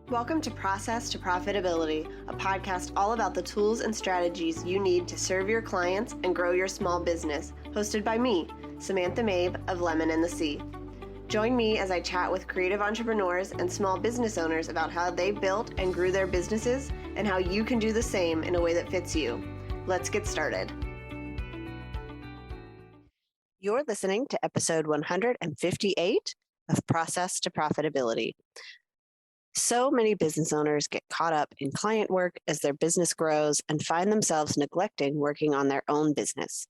Welcome to Process to Profitability, a podcast all about the tools and strategies you need to serve your clients and grow your small business, hosted by me, Samantha Mabe of Lemon and the Sea. Join me as I chat with creative entrepreneurs and small business owners about how they built and grew their businesses and how you can do the same in a way that fits you. Let's get started. You're listening to episode 158 of Process to Profitability. So many business owners get caught up in client work as their business grows and find themselves neglecting working on their own business.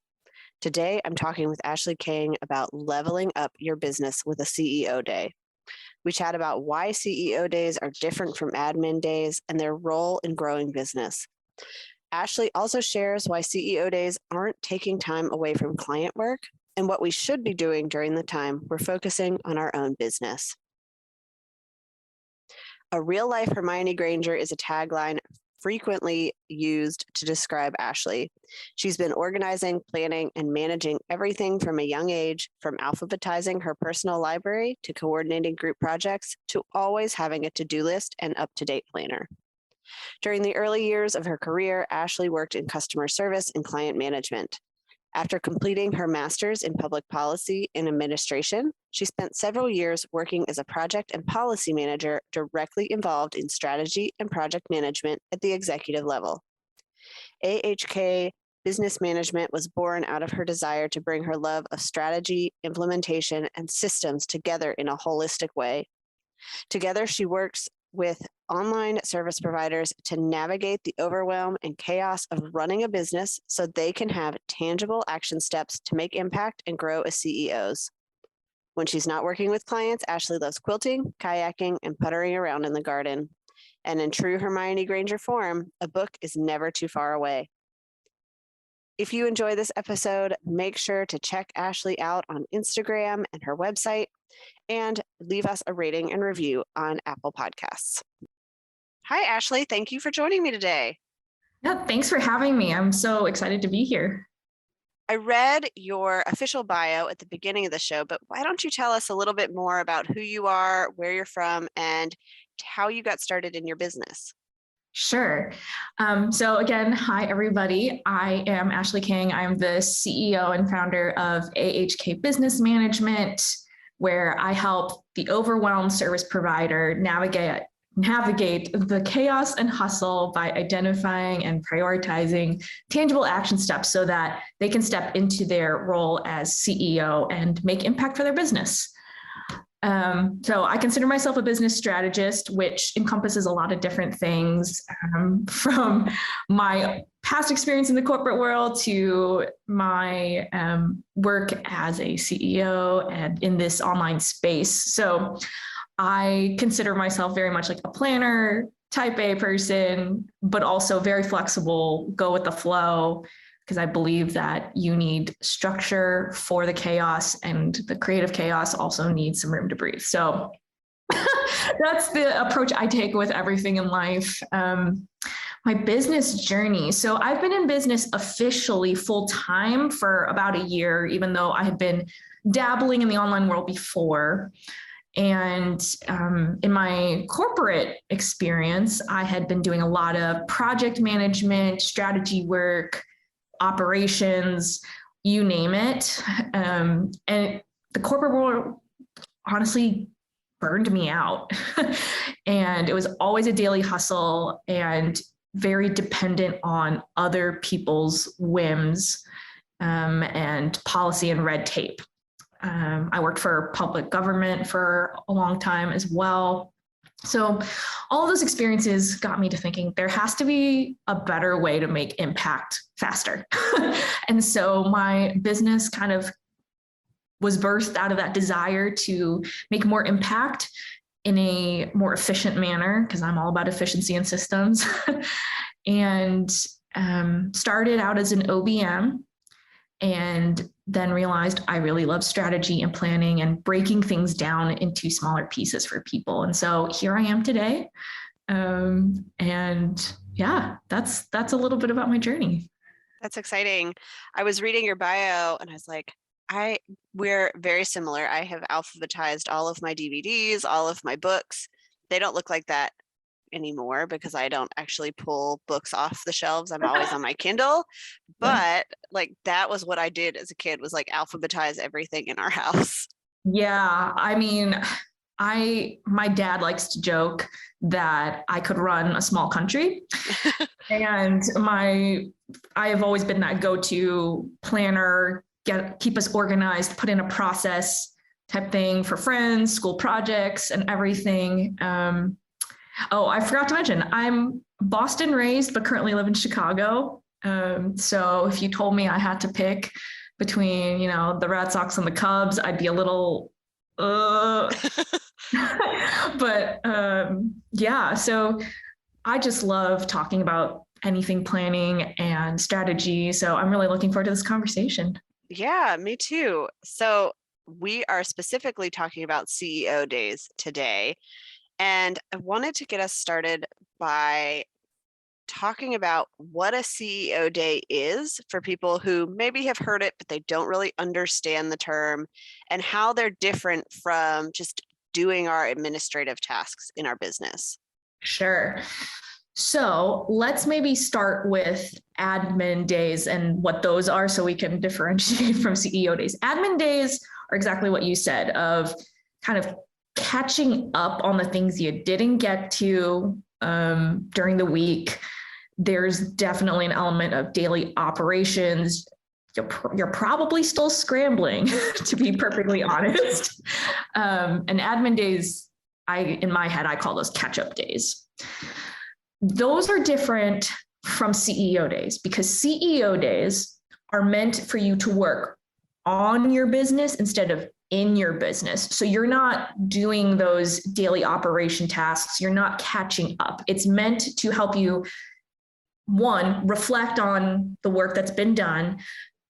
Today, I'm talking with Ashley Kang about leveling up your business with a CEO day. We chat about why CEO days are different from admin days and their role in growing business. Ashley also shares why CEO days aren't taking time away from client work and what we should be doing during the time we're focusing on our own business. A real-life Hermione Granger is a tagline frequently used to describe Ashley. She's been organizing, planning, and managing everything from a young age, from alphabetizing her personal library to coordinating group projects to always having a to-do list and up-to-date planner. During the early years of her career, Ashley worked in customer service and client management. After completing her master's in public policy and administration, she spent several years working as a project and policy manager directly involved in strategy and project management at the executive level. AHK Business Management was born out of her desire to bring her love of strategy, implementation, and systems together in a holistic way. Together, she works with online service providers to navigate the overwhelm and chaos of running a business so they can have tangible action steps to make impact and grow as CEOs. When she's not working with clients, Ashley loves quilting, kayaking, and puttering around in the garden. And in true Hermione Granger form, a book is never too far away. If you enjoy this episode, make sure to check Ashley out on Instagram and her website, and leave us a rating and review on Apple Podcasts. Hi, Ashley. Thank you for joining me today. Yeah, thanks for having me. I'm so excited to be here. I read your official bio at the beginning of the show, but why don't you tell us a little bit more about who you are, where you're from, and how you got started in your business? Sure. So again, hi, everybody. I am Ashley Kang. I'm the CEO and founder of AHK Business Management, where I help the overwhelmed service provider navigate the chaos and hustle by identifying and prioritizing tangible action steps so that they can step into their role as CEO and make impact for their business. So I consider myself a business strategist, which encompasses a lot of different things, from my past experience in the corporate world to my work as a CEO and in this online space. So I consider myself very much like a planner, type A person, but also very flexible, go with the flow, because I believe that you need structure for the chaos, and the creative chaos also needs some room to breathe. So that's the approach I take with everything in life. My business journey. So I've been in business officially full-time for about a year, even though I had been dabbling in the online world before. And in my corporate experience, I had been doing a lot of project management, strategy work, operations, you name it. And the corporate world honestly burned me out. And it was always a daily hustle and very dependent on other people's whims and policy and red tape. I worked for public government for a long time as well. So all those experiences got me to thinking there has to be a better way to make impact faster. And so my business kind of was birthed out of that desire to make more impact in a more efficient manner, because I'm all about efficiency and systems. And started out as an OBM, and then realized I really love strategy and planning and breaking things down into smaller pieces for people. And so here I am today. And yeah, that's a little bit about my journey. That's exciting. I was reading your bio and I was like, we're very similar. I have alphabetized all of my DVDs, all of my books. They don't look like that anymore because I don't actually pull books off the shelves. I'm always on my Kindle. But like that was what I did as a kid, was like alphabetize everything in our house. Yeah, I mean, my dad likes to joke that I could run a small country. And I have always been that go-to planner, keep us organized, put in a process type thing for friends, school projects, and everything. Oh, I forgot to mention, I'm Boston raised, but currently live in Chicago. So if you told me I had to pick between, the Red Sox and the Cubs, I'd be a little, but yeah, so I just love talking about anything planning and strategy. So I'm really looking forward to this conversation. Yeah, me too. So we are specifically talking about CEO days today. And I wanted to get us started by talking about what a CEO day is for people who maybe have heard it, but they don't really understand the term, and how they're different from just doing our administrative tasks in our business. Sure. So let's maybe start with admin days and what those are so we can differentiate from CEO days. Admin days are exactly what you said, of kind of catching up on the things you didn't get to during the week. There's definitely an element of daily operations. You're probably still scrambling, to be perfectly honest. And admin days, in my head, I call those catch-up days. Those are different from CEO days because CEO days are meant for you to work on your business instead of in your business. So you're not doing those daily operation tasks. You're not catching up. It's meant to help you, one, reflect on the work that's been done.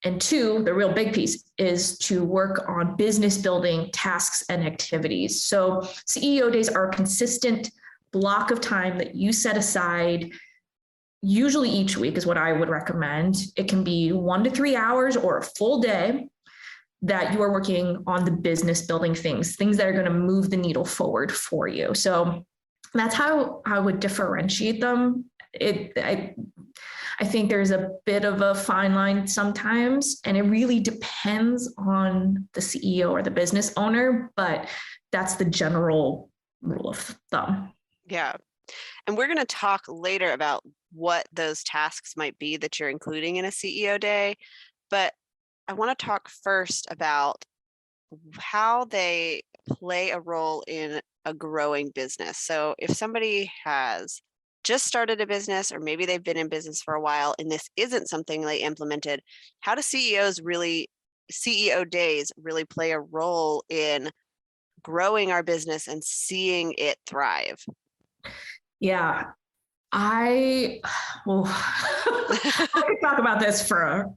And two, the real big piece is to work on business building tasks and activities. So CEO days are a consistent block of time that you set aside, usually each week is what I would recommend. It can be 1 to 3 hours or a full day that you are working on the business building things that are going to move the needle forward for you. So that's how I would differentiate them. I think there's a bit of a fine line sometimes, and it really depends on the CEO or the business owner, but that's the general rule of thumb. Yeah. And we're going to talk later about what those tasks might be that you're including in a CEO day. But I want to talk first about how they play a role in a growing business. So if somebody has just started a business, or maybe they've been in business for a while and this isn't something they implemented, how do CEO days really play a role in growing our business and seeing it thrive? Yeah, I could talk about this for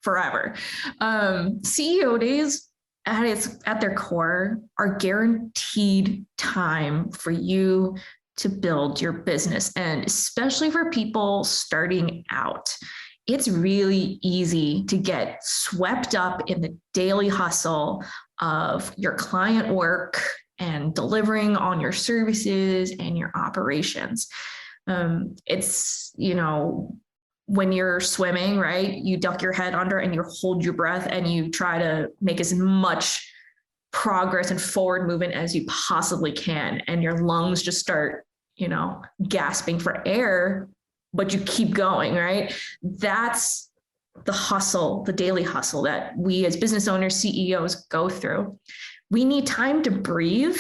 forever. CEO days at their core are guaranteed time for you to build your business. And especially for people starting out, it's really easy to get swept up in the daily hustle of your client work and delivering on your services and your operations. It's, when you're swimming, right, you duck your head under and you hold your breath and you try to make as much progress and forward movement as you possibly can. And your lungs just start, gasping for air, but you keep going, right? That's the hustle, the daily hustle that we as business owners, CEOs go through. We need time to breathe,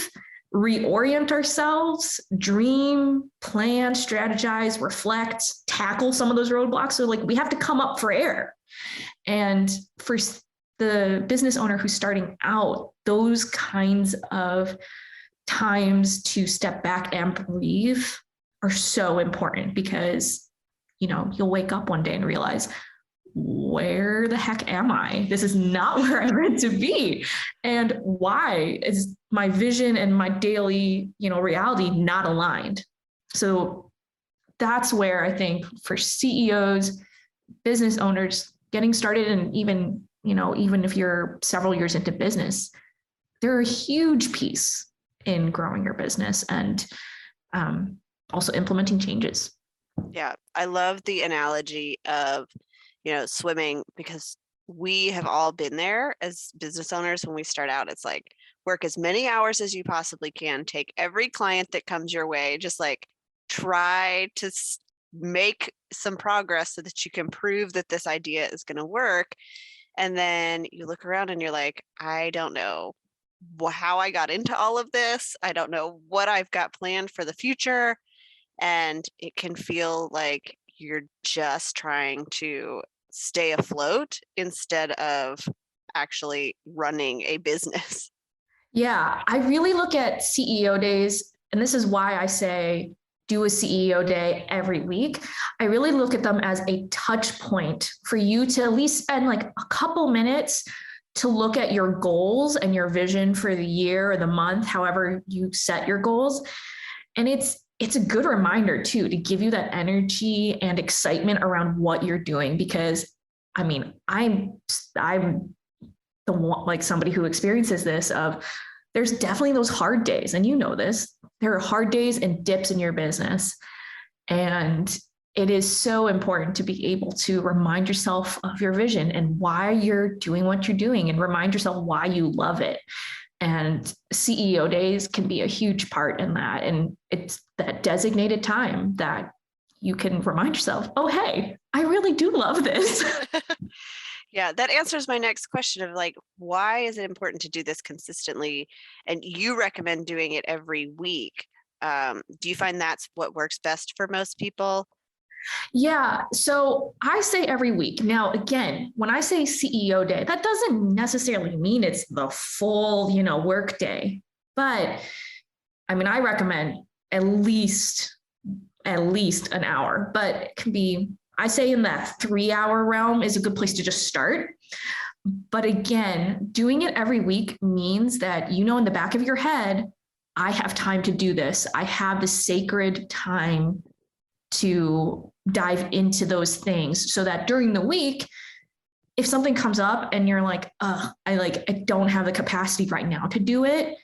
reorient ourselves, dream, plan, strategize, reflect, tackle some of those roadblocks. So we have to come up for air. And for the business owner who's starting out, those kinds of times to step back and breathe are so important because, you'll wake up one day and realize, where the heck am I? This is not where I'm meant to be. And why is my vision and my daily, reality not aligned? So that's where I think for CEOs, business owners getting started, and even if you're several years into business, they're a huge piece in growing your business. And also implementing changes. Yeah, I love the analogy of, swimming, because we have all been there as business owners when we start out. It's like work as many hours as you possibly can, take every client that comes your way, just like try to make some progress so that you can prove that this idea is going to work. And then you look around and you're like, I don't know how I got into all of this. I don't know what I've got planned for the future. And it can feel like you're just trying to stay afloat instead of actually running a business. Yeah, I really look at CEO days, and this is why I say do a CEO day every week. I really look at them as a touch point for you to at least spend like a couple minutes to look at your goals and your vision for the year or the month, however you set your goals. And it's a good reminder too, to give you that energy and excitement around what you're doing, because I mean, I'm the one, like somebody who experiences this of there's definitely those hard days, and you know this, there are hard days and dips in your business. And it is so important to be able to remind yourself of your vision and why you're doing what you're doing, and remind yourself why you love it. And CEO days can be a huge part in that. And it's that designated time that you can remind yourself, oh, hey, I really do love this. Yeah, that answers my next question of like, why is it important to do this consistently? And you recommend doing it every week. Do you find that's what works best for most people? Yeah. So I say every week. Now, again, when I say CEO day, that doesn't necessarily mean it's the full, work day. But I mean, I recommend at least an hour, but it can be, I say in that 3-hour realm is a good place to just start. But again, doing it every week means that, in the back of your head, I have time to do this. I have the sacred time to dive into those things, so that during the week, if something comes up and you're like, I don't have the capacity right now to do it,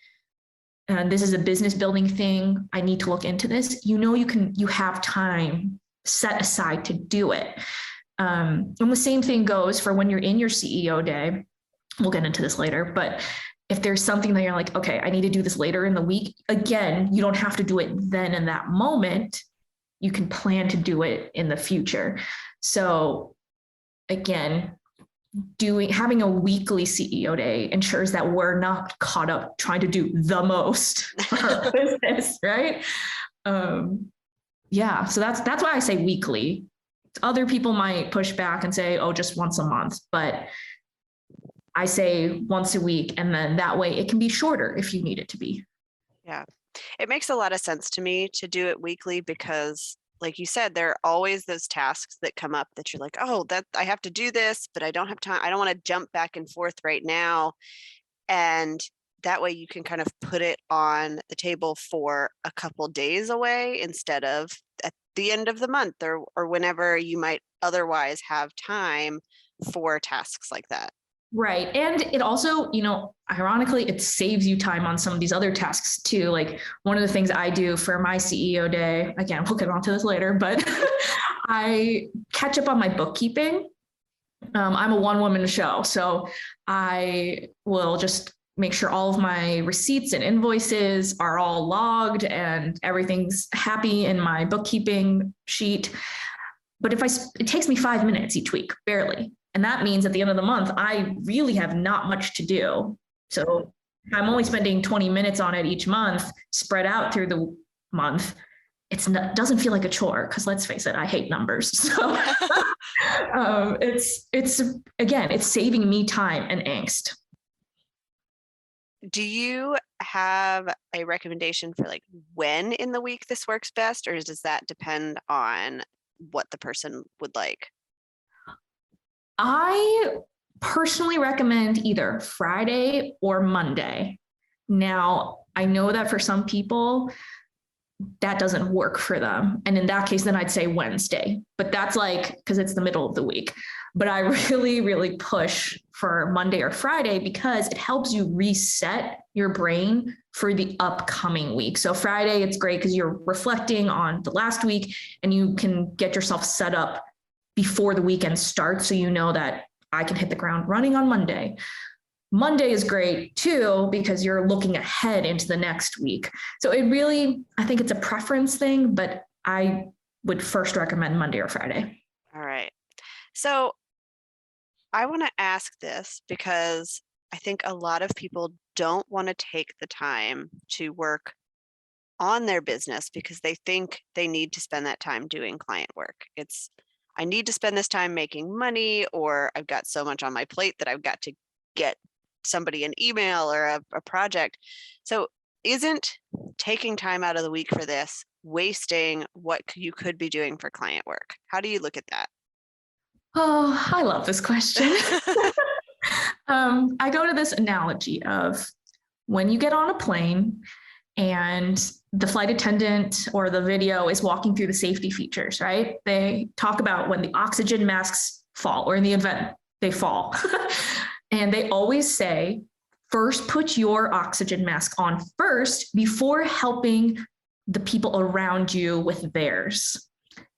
and this is a business building thing, I need to look into this, you have time set aside to do it. And the same thing goes for when you're in your CEO day. We'll get into this later, but if there's something that you're like, okay, I need to do this later in the week, again, you don't have to do it then in that moment. You can plan to do it in the future. So again, having a weekly CEO day ensures that we're not caught up trying to do the most for our business, right? Yeah, so that's why I say weekly. Other people might push back and say, oh, just once a month, but I say once a week, and then that way it can be shorter if you need it to be. Yeah, it makes a lot of sense to me to do it weekly because, like you said, there are always those tasks that come up that you're like, oh, that I have to do this, but I don't have time. I don't want to jump back and forth right now. And that way you can kind of put it on the table for a couple days away instead of at the end of the month or whenever you might otherwise have time for tasks like that. Right. And it also, ironically, it saves you time on some of these other tasks too. Like one of the things I do for my CEO day, again, we'll get onto this later, but I catch up on my bookkeeping. I'm a one-woman show, so I will just make sure all of my receipts and invoices are all logged and everything's happy in my bookkeeping sheet. But it takes me 5 minutes each week, barely. And that means at the end of the month, I really have not much to do. So I'm only spending 20 minutes on it each month, spread out through the month. Doesn't feel like a chore, because let's face it, I hate numbers. So it's saving me time and angst. Do you have a recommendation for like when in the week this works best, or does that depend on what the person would like? I personally recommend either Friday or Monday. Now, I know that for some people, that doesn't work for them. And in that case, then I'd say Wednesday, but that's like, because it's the middle of the week. But I really, really push for Monday or Friday because it helps you reset your brain for the upcoming week. So Friday, it's great because you're reflecting on the last week and you can get yourself set up before the weekend starts. So you know that I can hit the ground running on Monday. Monday is great too, because you're looking ahead into the next week. So it really, I think it's a preference thing, but I would first recommend Monday or Friday. All right. So I want to ask this because I think a lot of people don't want to take the time to work on their business because they think they need to spend that time doing client work. It's, I need to spend this time making money, or I've got so much on my plate that I've got to get somebody an email or a project. So isn't taking time out of the week for this wasting what you could be doing for client work? How do you look at that? Oh, I love this question. I go to this analogy of when you get on a plane and the flight attendant or the video is walking through the safety features, right? They talk about when the oxygen masks fall, or in the event they fall. And they always say, first put your oxygen mask on first before helping the people around you with theirs.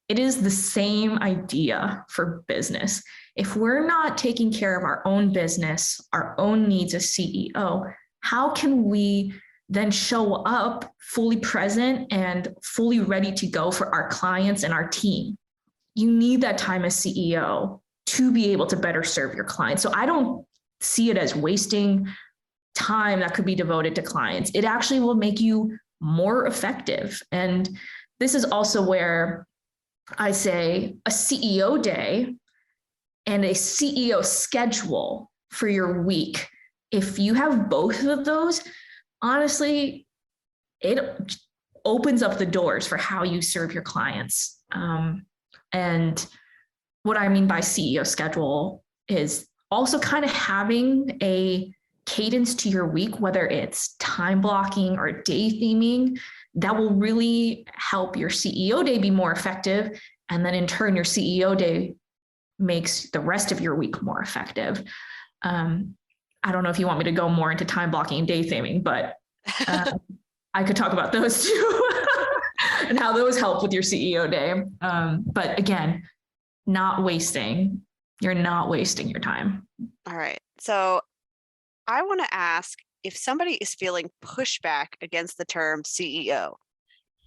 It is the same idea for business. If we're not taking care of our own business, our own needs as CEO, how can we then show up fully present and fully ready to go for our clients and our team? You need that time as CEO to be able to better serve your clients. So I don't see it as wasting time that could be devoted to clients. It actually will make you more effective. And this is also where I say a CEO day and a CEO schedule for your week. If you have both of those, honestly, it opens up the doors for how you serve your clients. And what I mean by CEO schedule is also kind of having a cadence to your week, whether it's time blocking or day theming, that will really help your CEO day be more effective. And then in turn, your CEO day makes the rest of your week more effective. I don't know if you want me to go more into time blocking and day theming, but I could talk about those too and how those help with your CEO day. But again, you're not wasting your time. All right. So I want to ask, if somebody is feeling pushback against the term CEO.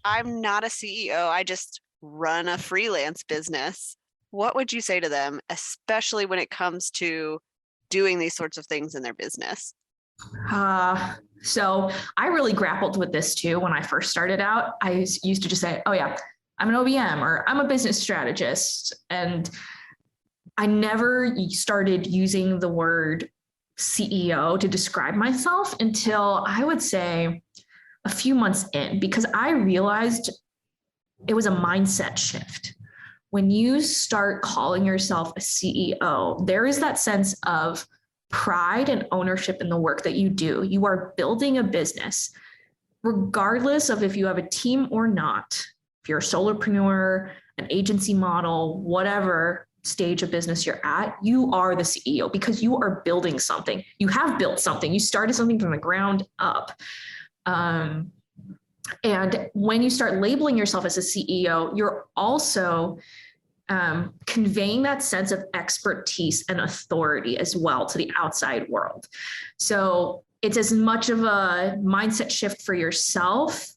I'm not a CEO, I just run a freelance business. What would you say to them, especially when it comes to doing these sorts of things in their business? So I really grappled with this too when I first started out. I used to just say, oh yeah, I'm an OBM or I'm a business strategist. And I never started using the word CEO to describe myself until I would say a few months in, because I realized it was a mindset shift. When you start calling yourself a CEO, there is that sense of pride and ownership in the work that you do. You are building a business, regardless of if you have a team or not. If you're a solopreneur, an agency model, whatever stage of business you're at, you are the CEO because you are building something. You have built something. You started something from the ground up. And when you start labeling yourself as a CEO, you're also conveying that sense of expertise and authority as well to the outside world. So it's as much of a mindset shift for yourself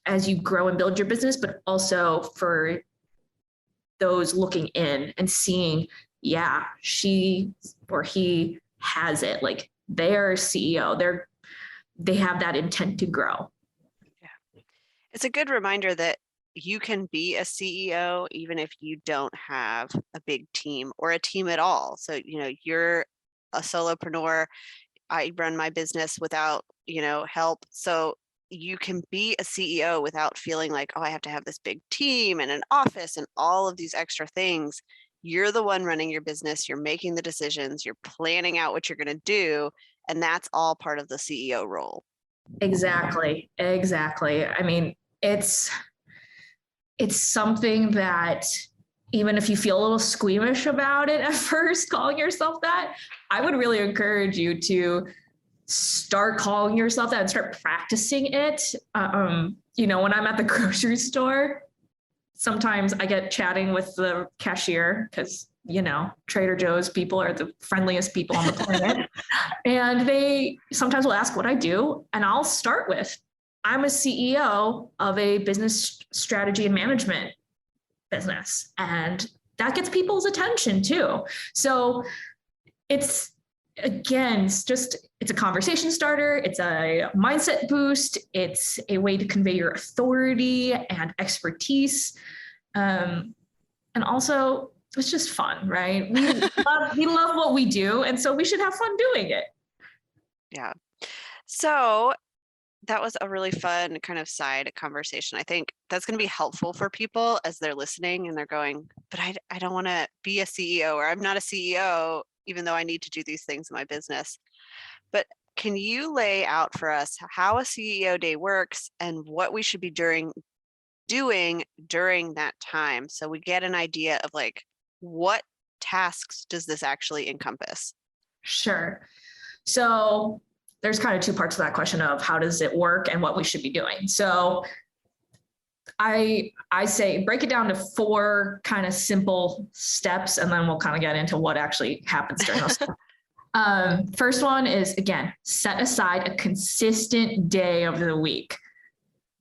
as you grow and build your business, but also for those looking in and seeing, yeah, she or he has it. Like they're CEO, they have that intent to grow. Yeah. It's a good reminder that you can be a CEO even if you don't have a big team or a team at all. So, you're a solopreneur. I run my business without, help. So you can be a CEO without feeling like, oh, I have to have this big team and an office and all of these extra things. You're the one running your business. You're making the decisions. You're planning out what you're going to do. And that's all part of the CEO role. Exactly. I mean, it's something that even if you feel a little squeamish about it at first, calling yourself that, I would really encourage you to start calling yourself that and start practicing it. When I'm at the grocery store, sometimes I get chatting with the cashier because, Trader Joe's people are the friendliest people on the planet. And they sometimes will ask what I do. And I'll start with, I'm a CEO of a business strategy and management business. And that gets people's attention too. So it's a conversation starter. It's a mindset boost. It's a way to convey your authority and expertise. And also it's just fun, right? We love what we do. And so we should have fun doing it. Yeah. So that was a really fun kind of side conversation. I think that's going to be helpful for people as they're listening and they're going, but I don't want to be a CEO, or I'm not a CEO, even though I need to do these things in my business. But can you lay out for us how a CEO day works and what we should be doing during that time, so we get an idea of like, what tasks does this actually encompass? Sure. So there's kind of two parts to that question of how does it work and what we should be doing. So I say break it down to 4 kind of simple steps, and then we'll kind of get into what actually happens during those steps. First one is, again, set aside a consistent day of the week.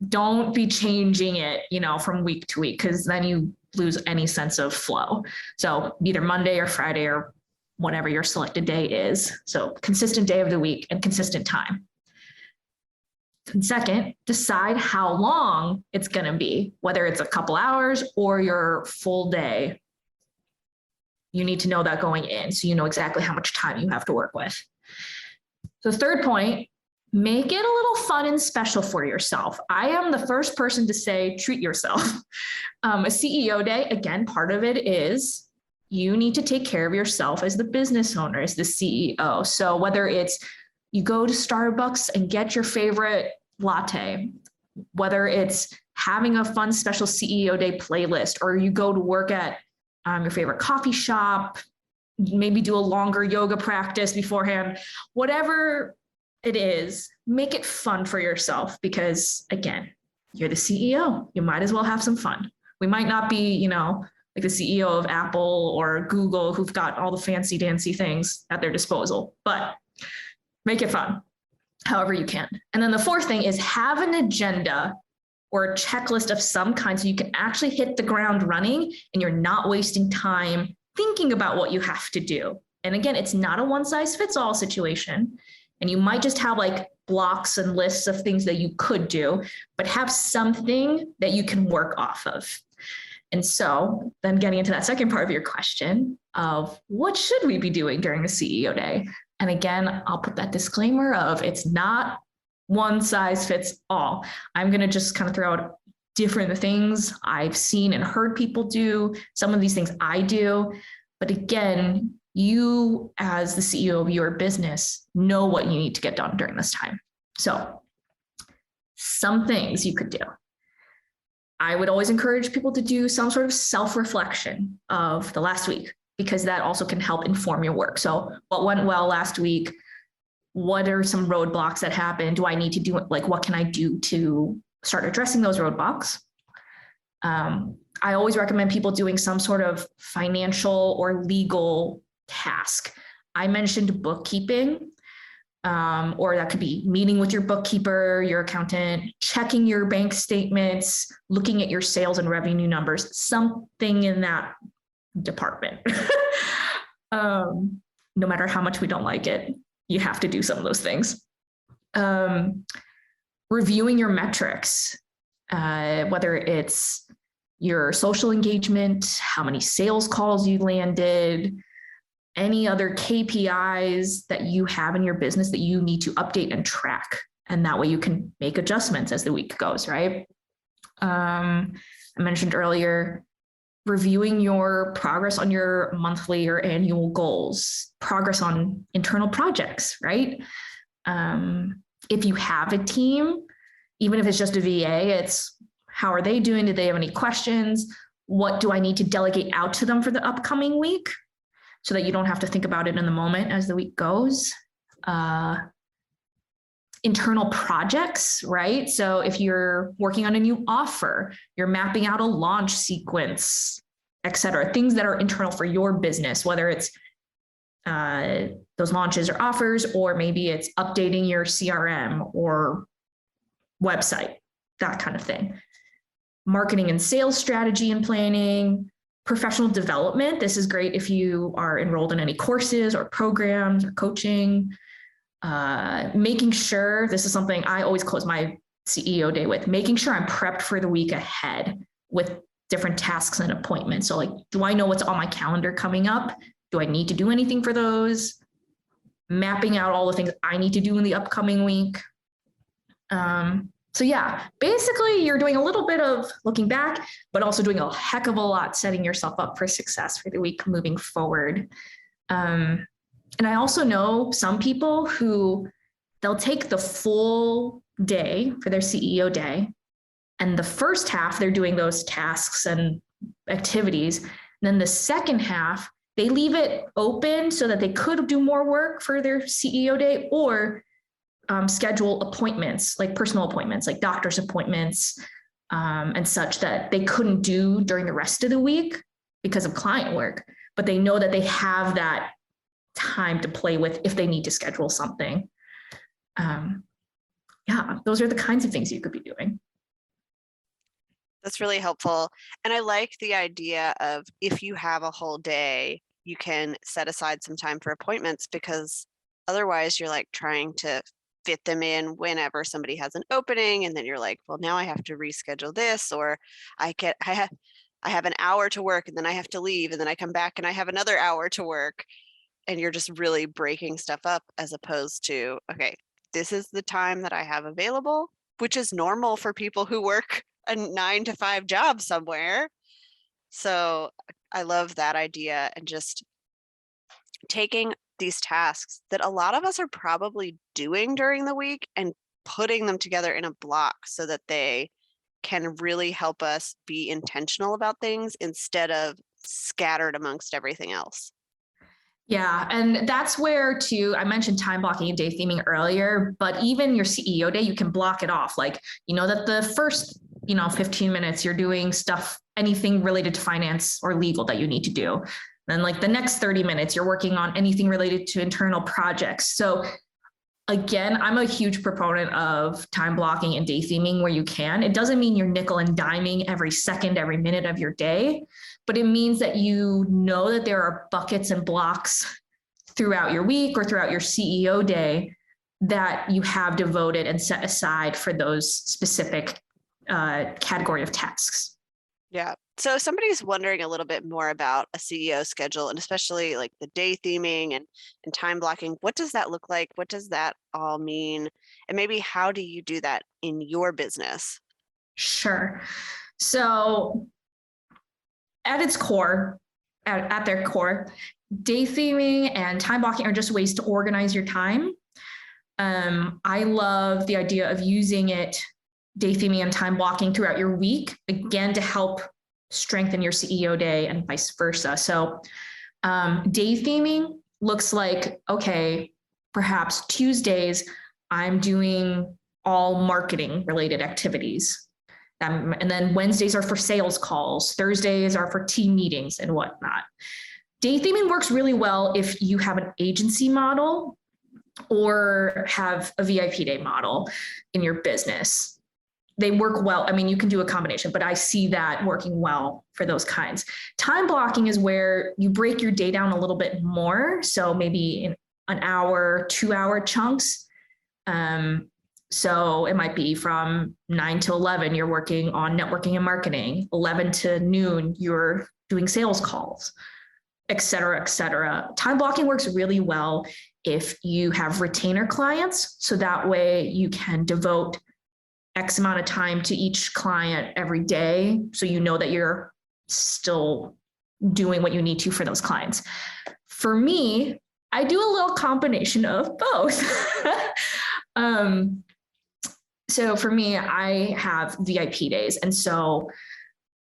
Don't be changing it, from week to week, because then you lose any sense of flow. So either Monday or Friday or whatever your selected day is. So consistent day of the week and consistent time. And second, decide how long it's going to be, whether it's a couple hours or your full day. You need to know that going in, so you know exactly how much time you have to work with. The third point, make it a little fun and special for yourself. I am the first person to say, treat yourself. A CEO day, again, part of it is you need to take care of yourself as the business owner, as the CEO. So whether it's you go to Starbucks and get your favorite latte, whether it's having a fun special CEO day playlist, or you go to work at your favorite coffee shop, maybe do a longer yoga practice beforehand, whatever it is, make it fun for yourself, because again, you're the CEO. You might as well have some fun. We might not be, like the CEO of Apple or Google, who've got all the fancy dancy things at their disposal, but make it fun however you can. And then the fourth thing is have an agenda or a checklist of some kind, so you can actually hit the ground running and you're not wasting time thinking about what you have to do. And again, it's not a one size fits all situation. And you might just have like blocks and lists of things that you could do, but have something that you can work off of. And so then getting into that second part of your question of what should we be doing during the CEO day? And again, I'll put that disclaimer of it's not one size fits all. I'm going to just kind of throw out different things I've seen and heard people do. Some of these things I do, but again, you as the CEO of your business know what you need to get done during this time. So some things you could do. I would always encourage people to do some sort of self-reflection of the last week, because that also can help inform your work. So what went well last week? What are some roadblocks that happened? Do I need to do, like, what can I do to start addressing those roadblocks? I always recommend people doing some sort of financial or legal task. I mentioned bookkeeping, or that could be meeting with your bookkeeper, your accountant, checking your bank statements, looking at your sales and revenue numbers, something in that department. No matter how much we don't like it, you have to do some of those things. Reviewing your metrics, whether it's your social engagement, how many sales calls you landed, any other KPIs that you have in your business that you need to update and track. And that way you can make adjustments as the week goes, right? I mentioned earlier, reviewing your progress on your monthly or annual goals, progress on internal projects, right? If you have a team, even if it's just a VA, it's how are they doing? Do they have any questions? what do I need to delegate out to them for the upcoming week so that you don't have to think about it in the moment as the week goes. Internal projects, right? So if you're working on a new offer, you're mapping out a launch sequence, et cetera, things that are internal for your business, whether it's those launches or offers, or maybe it's updating your CRM or website, that kind of thing. Marketing and sales strategy and planning, professional development. This is great if you are enrolled in any courses or programs or coaching. Making sure, this is something I always close my CEO day with, making sure I'm prepped for the week ahead with different tasks and appointments. So like, do I know what's on my calendar coming up? Do I need to do anything for those? Mapping out all the things I need to do in the upcoming week. So yeah, basically you're doing a little bit of looking back, but also doing a heck of a lot setting yourself up for success for the week moving forward. And I also know some people who they'll take the full day for their CEO day. And the first half, they're doing those tasks and activities. And then the second half, they leave it open so that they could do more work for their CEO day or schedule appointments, like personal appointments, like doctor's appointments and such that they couldn't do during the rest of the week because of client work. But they know that they have that time to play with if they need to schedule something. Yeah, those are the kinds of things you could be doing. That's really helpful. And I like the idea of if you have a whole day, you can set aside some time for appointments, because otherwise you're like trying to fit them in whenever somebody has an opening. And then you're like, well, now I have to reschedule this, or I have an hour to work and then I have to leave and then I come back and I have another hour to work. And you're just really breaking stuff up, as opposed to, okay, this is the time that I have available, which is normal for people who work a 9-to-5 job somewhere. So I love that idea, and just taking these tasks that a lot of us are probably doing during the week and putting them together in a block so that they can really help us be intentional about things instead of scattered amongst everything else. Yeah, and that's where too, I mentioned time blocking and day theming earlier, but even your CEO day, you can block it off. Like, you know, that the first, 15 minutes you're doing stuff, anything related to finance or legal that you need to do. Then like the next 30 minutes, you're working on anything related to internal projects. So again, I'm a huge proponent of time blocking and day theming where you can. It doesn't mean you're nickel and diming every second, every minute of your day, but it means that you know that there are buckets and blocks throughout your week or throughout your CEO day that you have devoted and set aside for those specific category of tasks. Yeah. So if somebody's wondering a little bit more about a CEO schedule, and especially like the day theming and time blocking, what does that look like? What does that all mean? And maybe how do you do that in your business? Sure. So at its core, at their core, day theming and time blocking are just ways to organize your time. I love the idea of using it, day theming and time blocking throughout your week, again, to help strengthen your CEO day and vice versa. So day theming looks like, okay, perhaps Tuesdays, I'm doing all marketing related activities. And then Wednesdays are for sales calls. Thursdays are for team meetings and whatnot. Day theming works really well if you have an agency model or have a VIP day model in your business. They work well. I mean, you can do a combination, but I see that working well for those kinds. Time blocking is where you break your day down a little bit more. So maybe in an hour, 2-hour chunks. So it might be from 9 to 11, you're working on networking and marketing. 11 to noon, you're doing sales calls, et cetera, et cetera. Time blocking works really well if you have retainer clients. So that way you can devote X amount of time to each client every day. So you know that you're still doing what you need to for those clients. For me, I do a little combination of both. So for me, I have VIP days. And so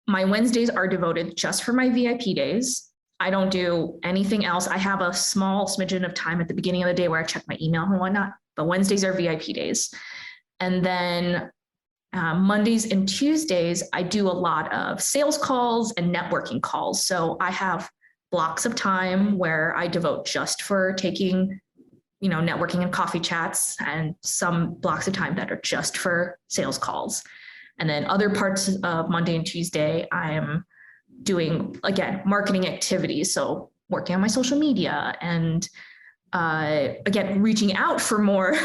my Wednesdays are devoted just for my VIP days. I don't do anything else. I have a small smidgen of time at the beginning of the day where I check my email and whatnot, but Wednesdays are VIP days. And then Mondays and Tuesdays, I do a lot of sales calls and networking calls. So I have blocks of time where I devote just for taking, networking and coffee chats, and some blocks of time that are just for sales calls. And then other parts of Monday and Tuesday, I am doing, again, marketing activities. So working on my social media and, again, reaching out for more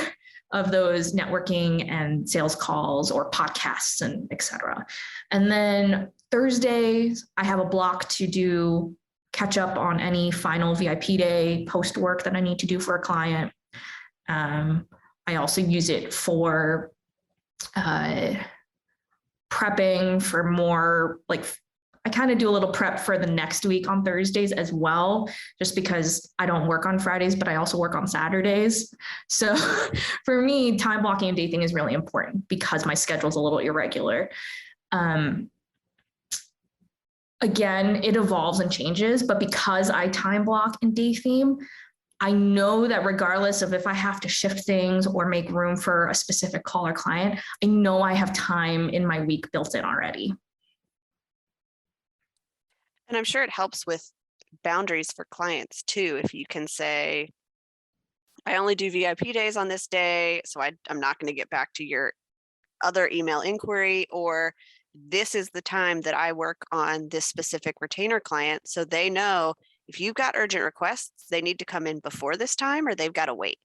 of those networking and sales calls or podcasts and et cetera. And then Thursdays, I have a block to do catch up on any final VIP day post work that I need to do for a client. I also use it for prepping for more, like, I kind of do a little prep for the next week on Thursdays as well, just because I don't work on Fridays, but I also work on Saturdays. So for me, time blocking and day thing is really important because my schedule is a little irregular. Again, it evolves and changes, but because I time block and day theme, I know that regardless of if I have to shift things or make room for a specific call or client, I know I have time in my week built in already. And I'm sure it helps with boundaries for clients too. If you can say, I only do VIP days on this day, so I'm not going to get back to your other email inquiry, or this is the time that I work on this specific retainer client. So they know if you've got urgent requests, they need to come in before this time or they've got to wait.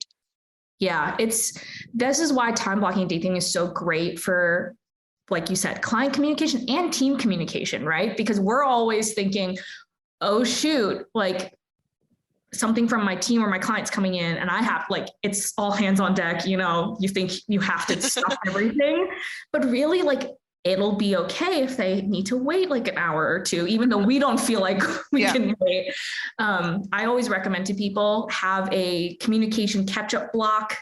Yeah, this is why time blocking and dating is so great for, like you said, client communication and team communication, right? Because we're always thinking, oh, shoot, like something from my team or my clients coming in and I have, like, it's all hands on deck, you think you have to stop everything, but really, like, it'll be okay if they need to wait like an hour or two, even though we don't feel like we can wait. I always recommend to people have a communication catch-up block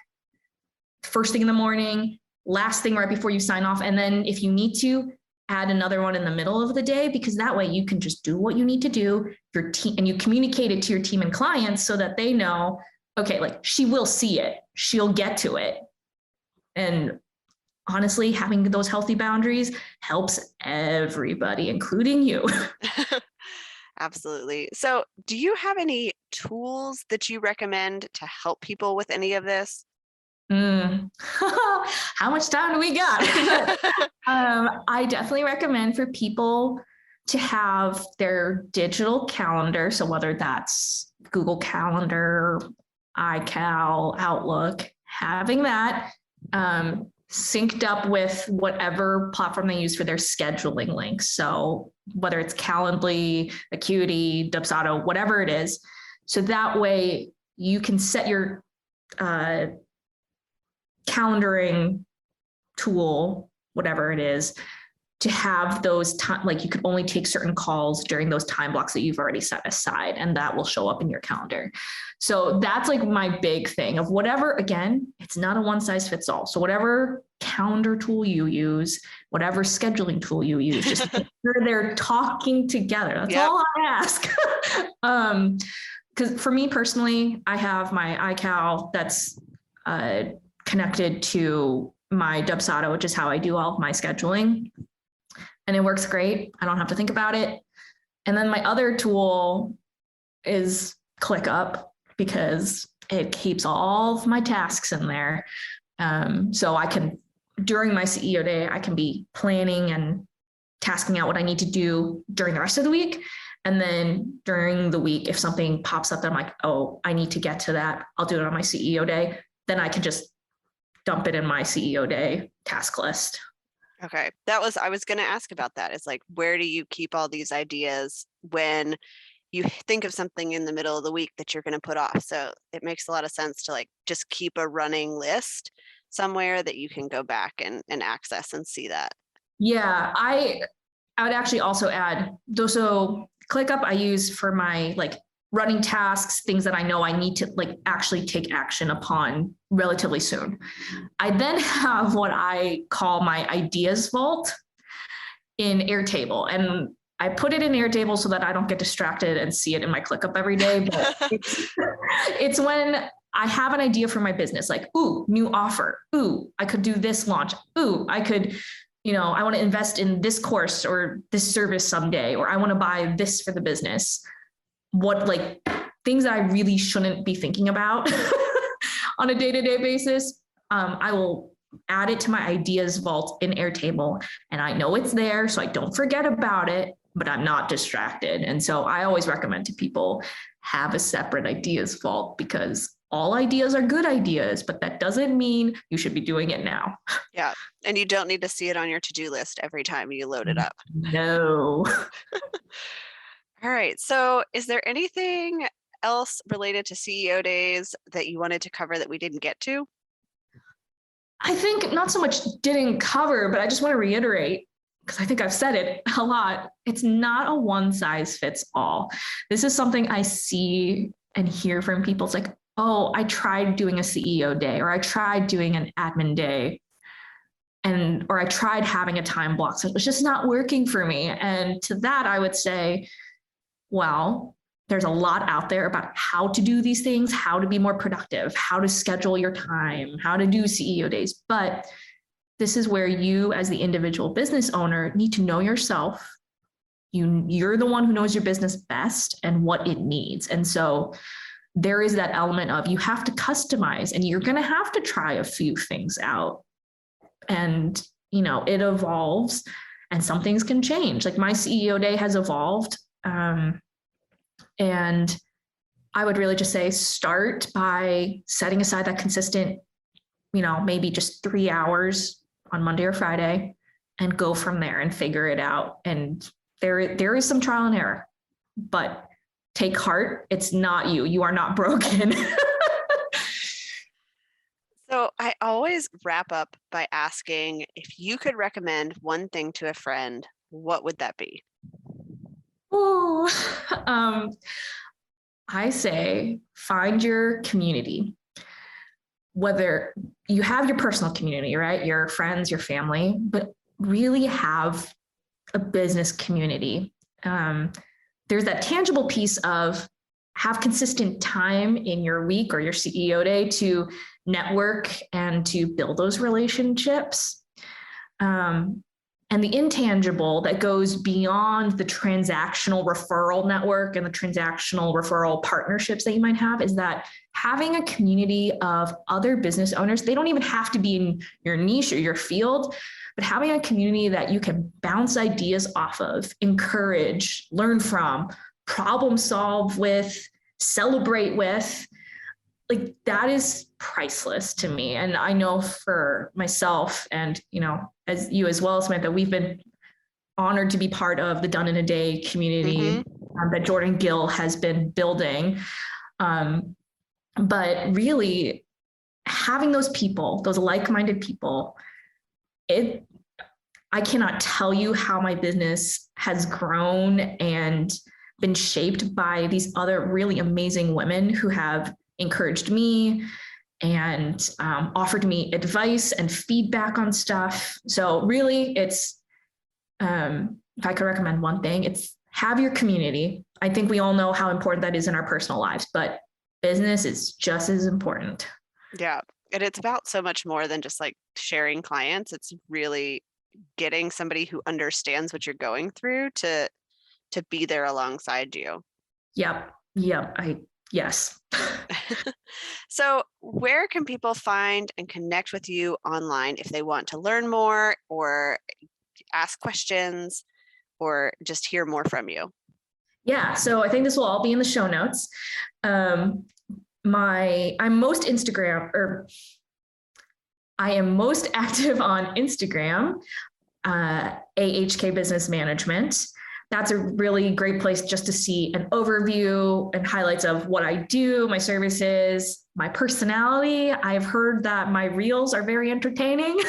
first thing in the morning, last thing right before you sign off. And then if you need to, add another one in the middle of the day, because that way you can just do what you need to do, your team, and you communicate it to your team and clients so that they know, okay, like, she will see it, she'll get to it. And honestly, having those healthy boundaries helps everybody, including you. Absolutely. So do you have any tools that you recommend to help people with any of this? How much time do we got? I definitely recommend for people to have their digital calendar. So whether that's Google Calendar, iCal, Outlook, having that synced up with whatever platform they use for their scheduling links. So whether it's Calendly, Acuity, Dubsado, whatever it is. So that way you can set your calendaring tool, whatever it is, to have those time, like, you could only take certain calls during those time blocks that you've already set aside, and that will show up in your calendar. So that's like my big thing of whatever, again, it's not a one size fits all. So whatever calendar tool you use, whatever scheduling tool you use, just make sure they're talking together. That's all I ask. Because for me personally, I have my iCal that's connected to my Dubsado, which is how I do all of my scheduling. And it works great. I don't have to think about it. And then my other tool is ClickUp, because it keeps all of my tasks in there. So I can, during my CEO day, I can be planning and tasking out what I need to do during the rest of the week. And then during the week, if something pops up that I'm like, oh, I need to get to that, I'll do it on my CEO day. Then I can just dump it in my CEO day task list. Okay. I was going to ask about that. It's like, where do you keep all these ideas when you think of something in the middle of the week that you're going to put off? So it makes a lot of sense to, like, just keep a running list somewhere that you can go back and access and see that. Yeah, I would actually also add those. So ClickUp I use for my, like, running tasks, things that I know I need to, like, actually take action upon relatively soon. I then have what I call my ideas vault. in Airtable. And I put it in Airtable so that I don't get distracted and see it in my ClickUp every day. But it's when I have an idea for my business, like, ooh, new offer. Ooh, I could do this launch. Ooh, I could, I want to invest in this course or this service someday, or I want to buy this for the business. What, like, things that I really shouldn't be thinking about on a day-to-day basis, I will add it to my ideas vault in Airtable, and I know it's there, so I don't forget about it, but I'm not distracted. And so I always recommend to people have a separate ideas vault, because all ideas are good ideas, but that doesn't mean you should be doing it now. Yeah. And you don't need to see it on your to-do list every time you load it up. No. All right. So is there anything else related to CEO days that you wanted to cover that we didn't get to? I think not so much didn't cover, but I just want to reiterate, because I think I've said it a lot, it's not a one size fits all. This is something I see and hear from people. It's like, oh, I tried doing a CEO day, or I tried doing an admin day, or I tried having a time block. So it was just not working for me. And to that, I would say, well, there's a lot out there about how to do these things, how to be more productive, how to schedule your time, how to do CEO days. But this is where you, as the individual business owner, need to know yourself. You're the one who knows your business best and what it needs. And so there is that element of you have to customize, and you're going to have to try a few things out. And, it evolves, and some things can change. Like my CEO day has evolved. And I would really just say start by setting aside that consistent, maybe just 3 hours on Monday or Friday, and go from there and figure it out. And there is some trial and error, but take heart. It's not you. You are not broken. So I always wrap up by asking, if you could recommend one thing to a friend, what would that be? Ooh, I say find your community. Whether you have your personal community, right? Your friends, your family, but really have a business community. There's that tangible piece of have consistent time in your week or your CEO day to network and to build those relationships. And the intangible that goes beyond the transactional referral network and the transactional referral partnerships that you might have is that having a community of other business owners, they don't even have to be in your niche or your field, but having a community that you can bounce ideas off of, encourage, learn from, problem solve with, celebrate with, like that is priceless to me. And I know for myself and, as you as well, Samantha, we've been honored to be part of the Done in a Day community that Jordan Gill has been building. But really having those people, those like-minded people, I cannot tell you how my business has grown and been shaped by these other really amazing women who have encouraged me and offered me advice and feedback on stuff. So really it's, if I could recommend one thing, it's have your community. I think we all know how important that is in our personal lives, but business is just as important. Yeah. And it's about so much more than just like sharing clients. It's really getting somebody who understands what you're going through to be there alongside you. Yep. Yes. So where can people find and connect with you online if they want to learn more or ask questions or just hear more from you? Yeah. So I think this will all be in the show notes. I'm most I am most active on Instagram, AHK Business Management. That's a really great place just to see an overview and highlights of what I do, my services, my personality. I've heard that my reels are very entertaining.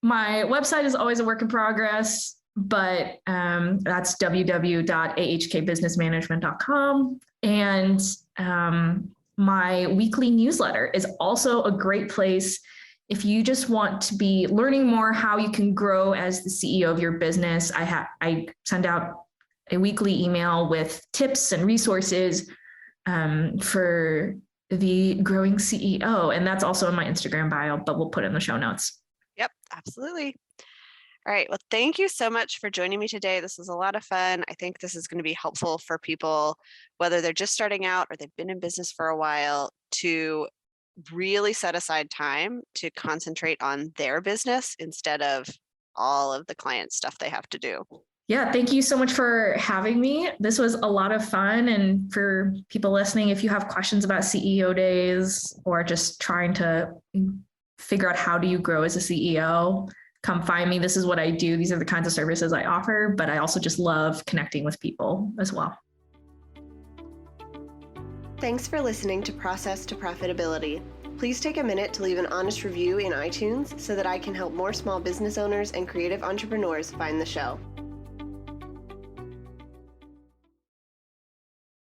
My website is always a work in progress, but that's www.ahkbusinessmanagement.com. And my weekly newsletter is also a great place if you just want to be learning more how you can grow as the CEO of your business, I send out a weekly email with tips and resources for the growing CEO. And that's also in my Instagram bio, but we'll put it in the show notes. Yep, absolutely. All right. Well, thank you so much for joining me today. This was a lot of fun. I think this is going to be helpful for people, whether they're just starting out or they've been in business for a while, to really set aside time to concentrate on their business instead of all of the client stuff they have to do. Yeah, thank you so much for having me. This was a lot of fun. And for people listening, if you have questions about CEO days or just trying to figure out how do you grow as a CEO, come find me. This is what I do. These are the kinds of services I offer, but I also just love connecting with people as well. Thanks for listening to Process to Profitability. Please take a minute to leave an honest review in iTunes so that I can help more small business owners and creative entrepreneurs find the show.